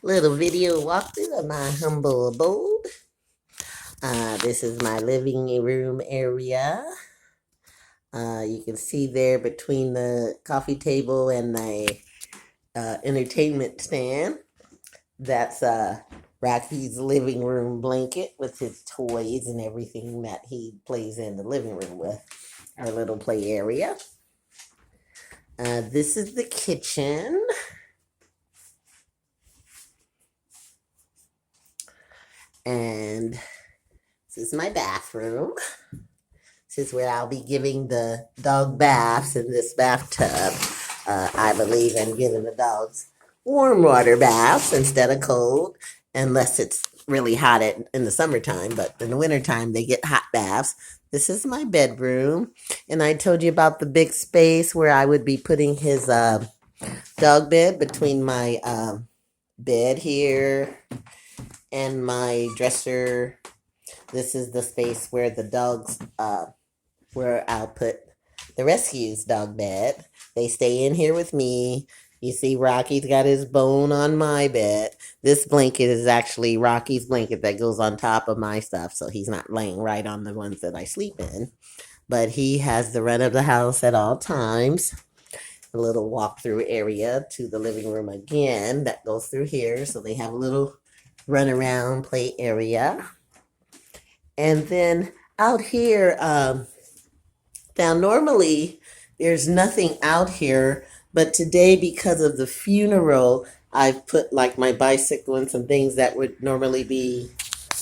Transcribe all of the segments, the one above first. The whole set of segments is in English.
Little video walkthrough of my humble abode. This is my living room area. You can see there between the coffee table and the entertainment stand. That's Rocky's living room blanket with his toys and everything that he plays in the living room with. Our little play area. This is the kitchen. And this is my bathroom. This is where I'll be giving the dog baths in this bathtub. I believe in giving the dogs warm water baths instead of cold, unless it's really hot in the summertime. But in the wintertime, they get hot baths. This is my bedroom. And I told you about the big space where I would be putting his dog bed between my bed here and my dresser. This is the space where the dogs, where I'll put the rescue's dog bed. They stay in here with me. You see, Rocky's got his bone on my bed. This blanket is actually Rocky's blanket that goes on top of my stuff, so he's not laying right on the ones that I sleep in. But he has the run of the house at all times. A little walk-through area to the living room again that goes through here, so they have a little run around play area. And then out here, now normally there's nothing out here, but today because of the funeral, I've put like my bicycle and some things that would normally be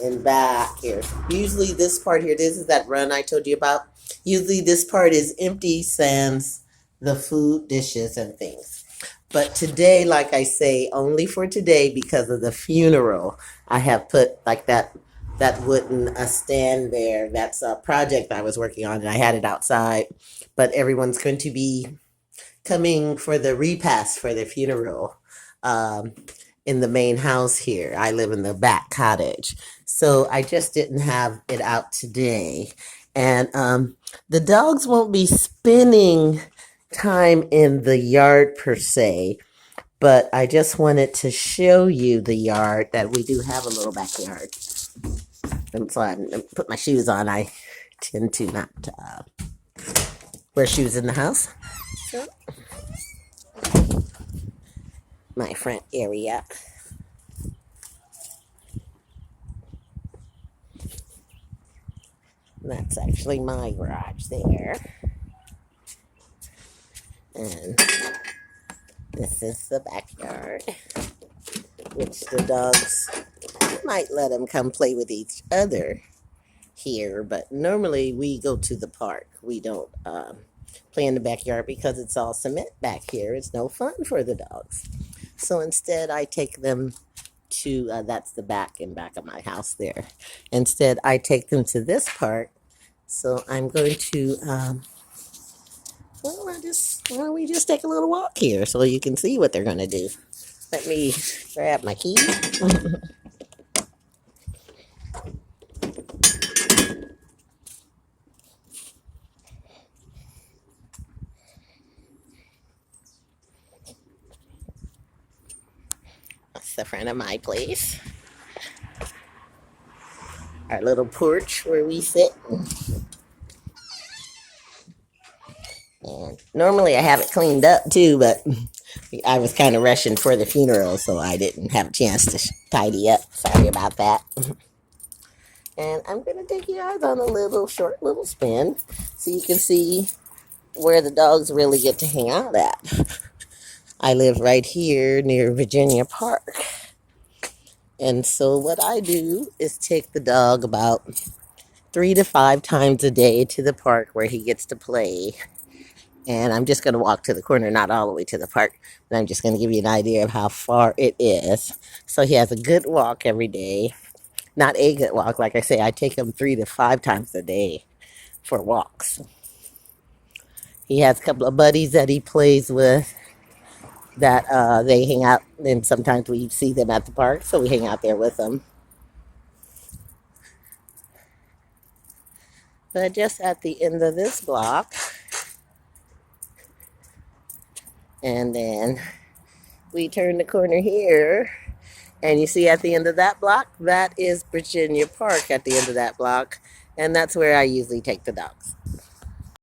in back here. Usually this part here, this is that run I told you about. Usually this part is empty sans the food, dishes, and things. But today, like I say, only for today because of the funeral, I have put like that wooden stand there. That's a project I was working on, and I had it outside. But everyone's going to be coming for the repast for the funeral in the main house here. I live in the back cottage, so I just didn't have it out today. And the dogs won't be spending time in the yard per se, but I just wanted to show you the yard, that we do have a little backyard. And so I put my shoes on. I tend to not wear shoes in the house. So, my front area. That's actually my garage there. And this is the backyard, which the dogs might let them come play with each other here, but normally we go to the park. We don't play in the backyard because it's all cement back here. It's no fun for the dogs. So instead, I take them to, that's the back of my house there. Instead, I take them to this park. So I'm going to, why don't we just take a little walk here so you can see what they're going to do. Let me grab my key. That's the front of my place. Our little porch where we sit. And normally I have it cleaned up too, but I was kind of rushing for the funeral, so I didn't have a chance to tidy up. Sorry about that. And I'm going to take you guys on a short little spin so you can see where the dogs really get to hang out at. I live right here near Virginia Park. And so what I do is take the dog about 3 to 5 times a day to the park where he gets to play. And I'm just going to walk to the corner, not all the way to the park, but I'm just going to give you an idea of how far it is. So he has a good walk every day. Not a good walk. Like I say, I take him 3 to 5 times a day for walks. He has a couple of buddies that he plays with that they hang out, and sometimes we see them at the park, so we hang out there with them. But just at the end of this block, and then we turn the corner here, and you see at the end of that block, that is Virginia Park at the end of that block. And that's where I usually take the dogs.